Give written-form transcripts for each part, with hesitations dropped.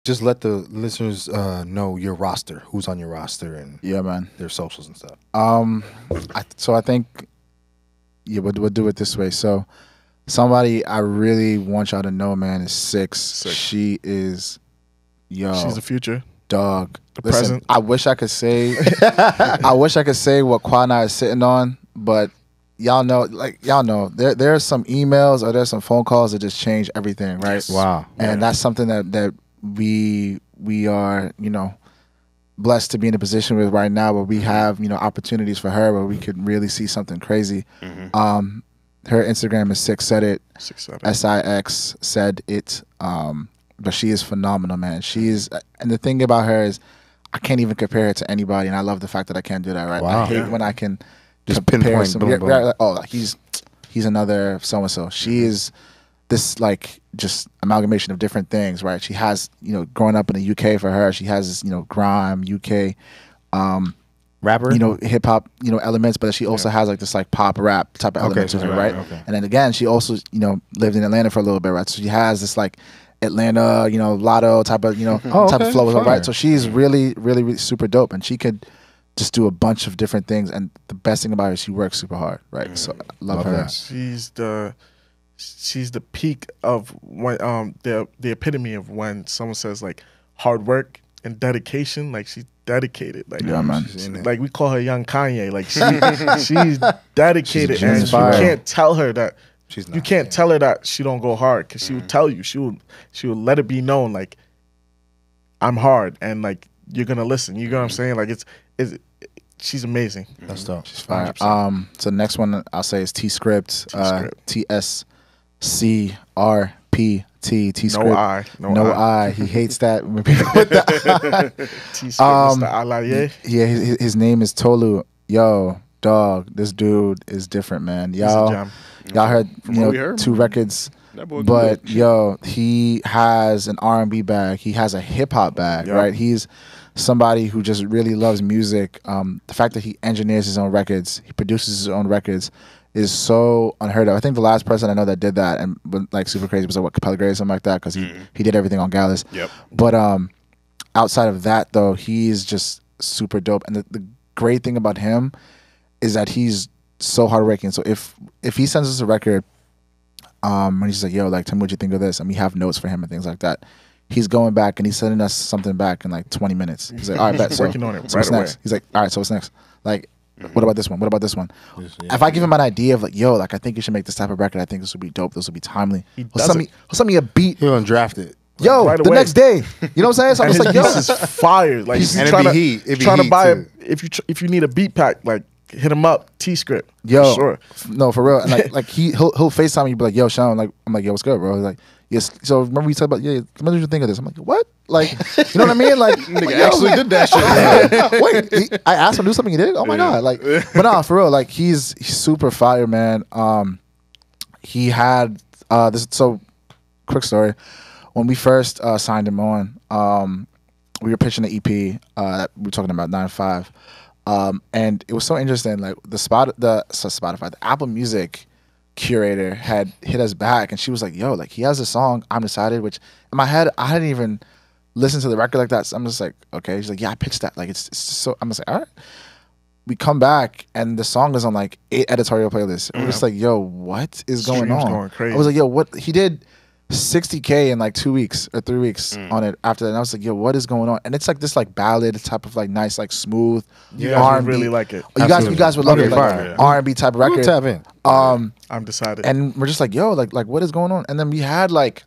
Just let the listeners know your roster, who's on your roster, and Yeah, man. their socials and stuff. So I think, yeah, we'll do it this way. So somebody I really want y'all to know, man, is Six. She is, She's the future. dog. The Listen, present. I wish I could say, I wish I could say what Qua and I is sitting on, but y'all know, there are some emails or there's some phone calls that just change everything, right? Yes. Wow. And that's something that we are, blessed to be in a position with right now where we have, opportunities for her where we could really see something crazy. Her Instagram is Six Said It, 6'7". SIX said it. But she is phenomenal, man. And the thing about her is I can't even compare her to anybody, and I love the fact that I can't do that, right? Wow. I hate when I can Just compare pinpoint, some, boom, boom. like, oh, he's another so-and-so. She is this, like, just amalgamation of different things, right? She has, growing up in the UK for her, she has this, grime, UK, Rapper? hip-hop, elements, but she also has, like, this, like, pop rap type of element to her, right? Okay. And then, again, she also, lived in Atlanta for a little bit, right? So she has this, like, Atlanta, Lotto type of, type of flow, fire. right? So she's really, really, really super dope, and she could just do a bunch of different things. And the best thing about her is she works super hard, right? So I love her. that. She's the peak of when the epitome of when someone says like hard work and dedication. Like she's dedicated. Like Yeah, man. She's in it. like we call her young Kanye. Like she's dedicated, She's and you inspired. can't tell her that. She's You not. can't tell her that she don't go hard because she will tell you. She will let it be known like I'm hard and like you're gonna listen. You know what I'm saying? Like it's she's amazing. That's dope. She's fire. 100%. So the next one I'll say is T-Script. T-Script. TSCRPT. T-Script. No I. He hates that when people put that. T-Script, Mr. Alaye. Yeah, his name is Tolu. Yo, dog, this dude is different, man. He's a Y'all gem. heard, what we heard, 2 man. records. That boy But good. yo, he has an R&B bag. He has a hip hop bag, Yep. right? He's somebody who just really loves music. The fact that he engineers his own records, he produces his own records, is so unheard of. I think the last person I know that did that and went, like, super crazy was like Capella Gray or something like that, because he did everything on Gallus. Yep. But outside of that, though, he's just super dope. And the great thing about him is that he's so hardworking. So if he sends us a record, and he's like, yo, like, tell me what you think of this, and we have notes for him and things like that, he's going back and he's sending us something back in like 20 minutes. He's like, all right, bet. So, Working on it so right what's next? away. He's like, all right, so what's next? Like, what about this one? What about this one? Yeah. If I give him an idea of like, yo, like, I think you should make this type of record, I think this would be dope, this would be timely, he'll does send it. me a beat. He'll undraft it. Yo, right the away. next day. You know what I'm saying? So I'm And just his like, yo, beats is fire. Like And it'd trying be to heat. It'd be trying to heat, buy too. if you need a beat pack, like hit him up. T-Script. yo, For sure. no, for real. And like he'll FaceTime me, be like, yo, Sean, like, I'm like, yo, what's good, bro? He's like, yes. So remember we talked about, yeah, what did you think of this? I'm like, what? Like, you know what I mean? Like, Nigga yo, actually man. did that shit. Wait, I asked him to do something, he did? Oh my god! Like, but no, for real, like, he's super fire, man. He had this. So, quick story. When we first signed him on, we were pitching the EP. That we were talking about 9-5, and it was so interesting. Like Spotify, the Apple Music curator had hit us back, and she was like, "Yo, like, he has a song, I'm Decided," which in my head I hadn't even listened to the record like that. So I'm just like, okay. She's like, "Yeah, I pitched that." Like, it's so. I'm just like, all right. We come back and the song is on like 8 editorial playlists. And we're just like, yo, what is going Streams on? going crazy. I was like, yo, what? He did 60K in like 2 weeks or 3 weeks on it after that. And I was like, yo, what is going on? And it's like this like ballad type of like nice, like smooth You guys would R&B. really like it. You guys would love it. Okay, Like fire. R&B type of We'll record. tap in. I'm decided. And we're just like, yo, like what is going on? And then we had like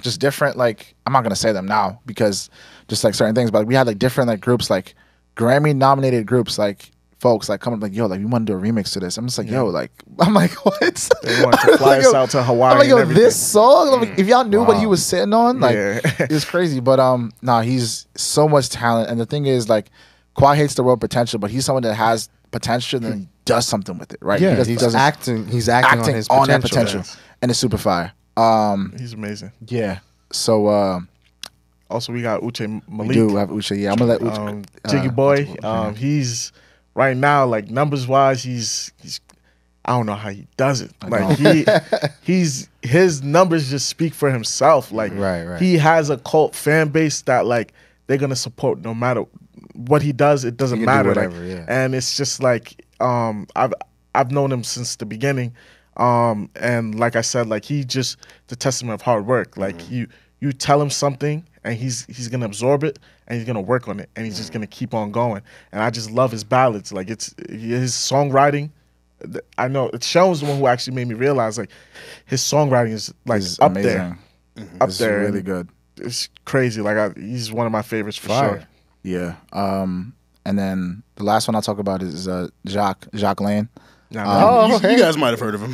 just different, like, I'm not gonna say them now because just like certain things, but we had like different like groups, like Grammy nominated groups, like folks like coming like, yo, like, we want to do a remix to this. I'm just like, yo, like, I'm like, what? They want to fly Like, us yo, out to Hawaii. I'm like, yo, and everything. this song, I'm like, if y'all knew what he was sitting on, like, Yeah. it's crazy. But nah, he's so much talent. And the thing is, like, Qua hates the word potential, but he's someone that has potential and then he does something with it, right? Yeah, He he's doesn't- acting. He's acting on his that potential. potential, and it's super fire. He's amazing. Yeah. So Also, we got Uche we Malik. do have Uche. Yeah, I'm gonna let Uche. Jiggy Boy. He's right now, like numbers wise, he's I don't know how he does it. Like his numbers just speak for himself. Like he has a cult fan base that like they're gonna support no matter what he does. It doesn't matter. Whatever, And it's just like I've known him since the beginning. And like I said, like he just the testament of hard work. Like you tell him something and he's gonna absorb it and he's gonna work on it and he's just gonna keep on going. And I just love his ballads. Like it's his songwriting. I know Sean's the one who actually made me realize like his songwriting is like up amazing. There, up it's there, really good. It's crazy. Like he's one of my favorites for sure. Yeah. And then the last one I'll talk about is Jacques Lane. You guys might have heard of him.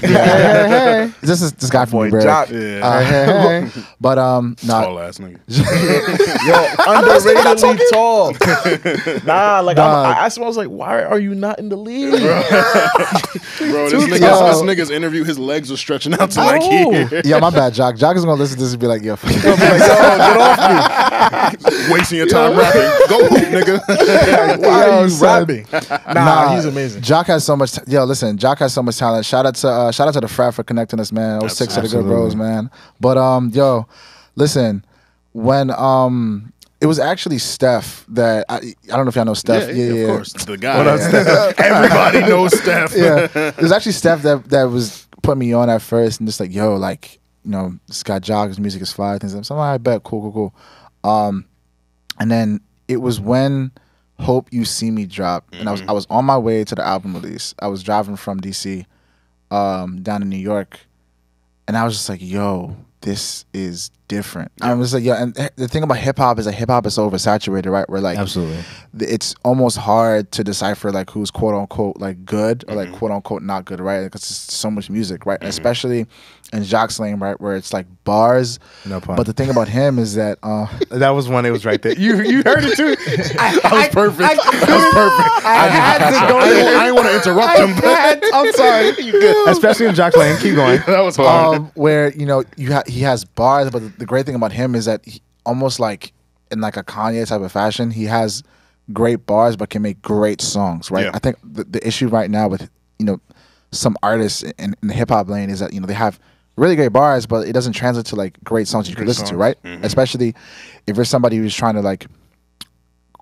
This is this guy from Bray. Yeah. But tall ass nigga. Underratedly tall. I asked him, I was like, why are you not in the league? Bro, this nigga's interview, his legs were stretching out to like here. Yeah, my bad, Jock. Jock is gonna listen to this and be like, yo, get off me. Wasting your time rapping. Go hoop, nigga. Why are you rapping? Nah, he's amazing. Jock has so much listen, Jock has so much talent. Shout out to the frat for connecting us, man. 06 of the good bros, man. But yo, listen, when it was actually Steph that I don't know if y'all know Steph. Yeah, of course. The guy. Everybody knows Steph. It was actually Steph that was putting me on at first and just like, yo, like, you know, this guy Jock, his music is fire. Things like that. So I bet, cool. And then it was when Hope You See Me drop, and I was on my way to the album release. I was driving from DC down to New York, and I was just like, yo, this is different. I was like, yeah, and the thing about hip hop is that hip hop is so oversaturated, right? Where like it's almost hard to decipher like who's quote unquote like good or like quote unquote not good, right? Because there's so much music, right? And especially in Jacques Lane, right, where it's like bars. No pun. But the thing about him is that that was one. It was right there. You heard it too. I was perfect. I had to go there. I didn't want to interrupt him. I'm sorry. You good? Especially in Jacques Lane. Keep going. That was hard. Where you know he has bars, but the great thing about him is that he, almost like in like a Kanye type of fashion, he has great bars but can make great songs, right? Yeah. I think the issue right now with some artists in the hip hop lane is that they have really great bars, but it doesn't translate to like great songs you can listen to, right? Especially if you're somebody who's trying to like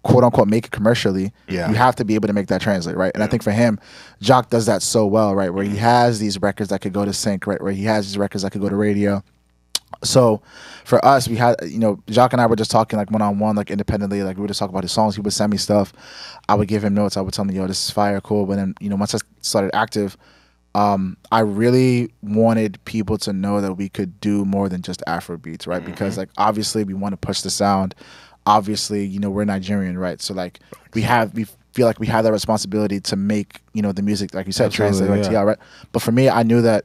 quote unquote make it commercially, you have to be able to make that translate, right? And I think for him, Jock does that so well, right? Where he has these records that could go to sync, right? Where he has these records that could go to radio. So for us, we had, Jock and I were just talking like one-on-one, like independently, like we would just talk about his songs. He would send me stuff. I would give him notes. I would tell him, yo, this is fire, cool. But then, once I started active, I really wanted people to know that we could do more than just Afrobeats, right? Because like obviously we want to push the sound. Obviously, we're Nigerian, right? So like we feel like we have that responsibility to make, the music, like you said, translate like TL, right? But for me, I knew that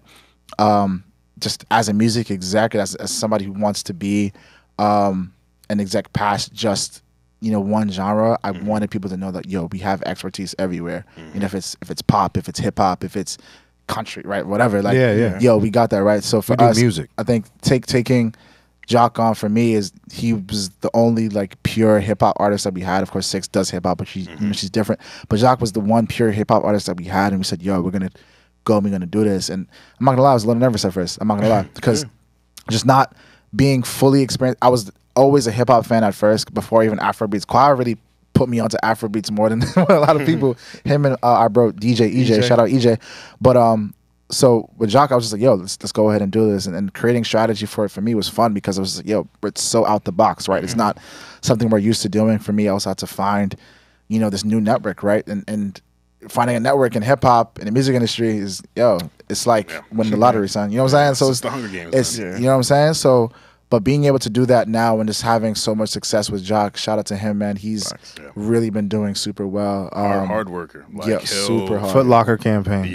just as a music exec, as somebody who wants to be an exec past just one genre, I wanted people to know that we have expertise everywhere. If it's pop, if it's hip hop, if it's country, right, whatever, like we got that, right? So for us, music, I think taking Jock on for me is he was the only like pure hip hop artist that we had. Of course, Six does hip hop, but she's different. But Jock was the one pure hip hop artist that we had, and we said, we're gonna go and we're gonna do this. And I'm not gonna lie, I was a little nervous at first. I'm not gonna lie, because just not being fully experienced. I was always a hip hop fan at first before even Afrobeats. Qua really put me onto Afrobeats more than a lot of people. Him and our bro DJ EJ, shout out EJ. But so with Jock, I was just like, let's go ahead and do this. And creating strategy for it for me was fun because I was like, it's so out the box, right? It's not something we're used to doing. For me, I also had to find, this new network, right? And finding a network in hip hop in the music industry is, it's like winning the lottery, son. You know what I'm saying? So it's the Hunger Games. It's you know what I'm saying? So, but being able to do that now and just having so much success with Jock, shout out to him, man. He's really been doing super well. Hard worker. Like, super hard. Foot Locker campaign.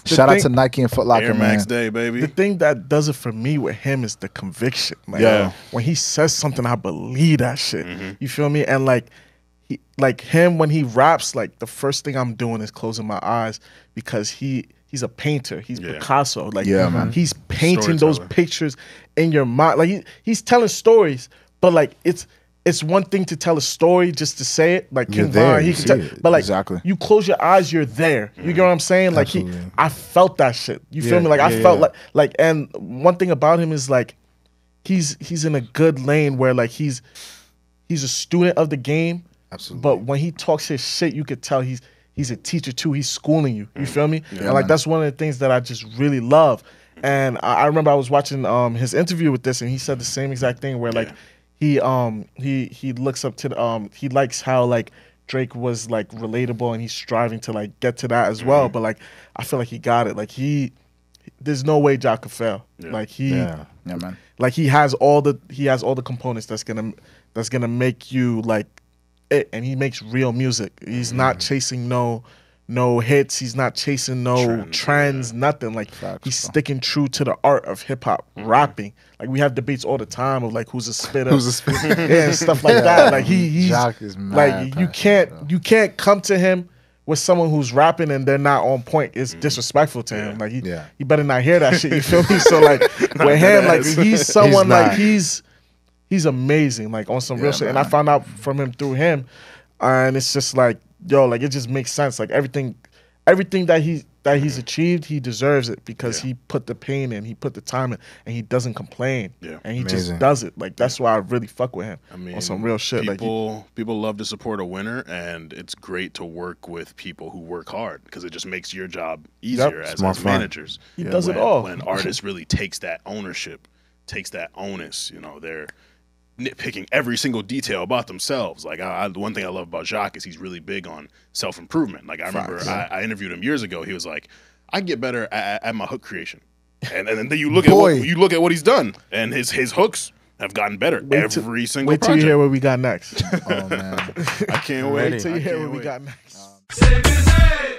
Shout out to Nike and Foot Locker, Air Max man. Day, baby. The thing that does it for me with him is the conviction. Like, when he says something, I believe that shit. You feel me? And like him when he raps, like the first thing I'm doing is closing my eyes because he's a painter. He's Picasso. Like man. He's painting those pictures in your mind. Like he's telling stories, but like it's it's one thing to tell a story just to say it, like You're King there, Von, he you can see tell, it. but like Exactly. you close your eyes, you're there. You get what I'm saying? Like Absolutely. I felt that shit. You feel Yeah, me? Like I yeah, felt yeah. like, and one thing about him is like he's in a good lane where like he's a student of the game. Absolutely. But when he talks his shit, you could tell he's a teacher too. He's schooling you. You feel me? Yeah, and like man. that's one of the things that I just really love. And I remember I was watching his interview with this, and he said the same exact thing where like he looks up to the he likes how like Drake was like relatable, and he's striving to like get to that as well. But like I feel like he got it. Like there's no way Ja could fail. Yeah. Like Yeah, man. like he has all the components that's gonna make you like it, and he makes real music. He's not chasing no hits. He's not chasing no trends, nothing. Like Facts, he's bro. sticking true to the art of hip hop rapping. Like we have debates all the time of like who's a spitter, yeah, and stuff like that. Like he's Jock is mad like you passionate, can't come to him with someone who's rapping and they're not on point. It's disrespectful to him. Like he better not hear that shit. You feel me? So like with him, like he's someone like he's amazing, like on some real shit. And I found out from him through him, and it's just like yo, like it just makes sense. Like everything that he's achieved, he deserves it because he put the pain in, he put the time in, and he doesn't complain. Yeah. And he Amazing. just does it. Like that's why I really fuck with him. I mean, on some real shit. People love to support a winner, and it's great to work with people who work hard because it just makes your job easier as more fun. managers. He does it all. When artists really takes that ownership, takes that onus, you know, they're nitpicking every single detail about themselves. Like the one thing I love about Jacques is he's really big on self-improvement. Like I remember I interviewed him years ago. He was like, I get better at my hook creation. And then you look at what he's done, and his hooks have gotten better every single Wait till project. you hear what we got next. Oh man. I can't wait. Wait till you hear can't what we wait. got next.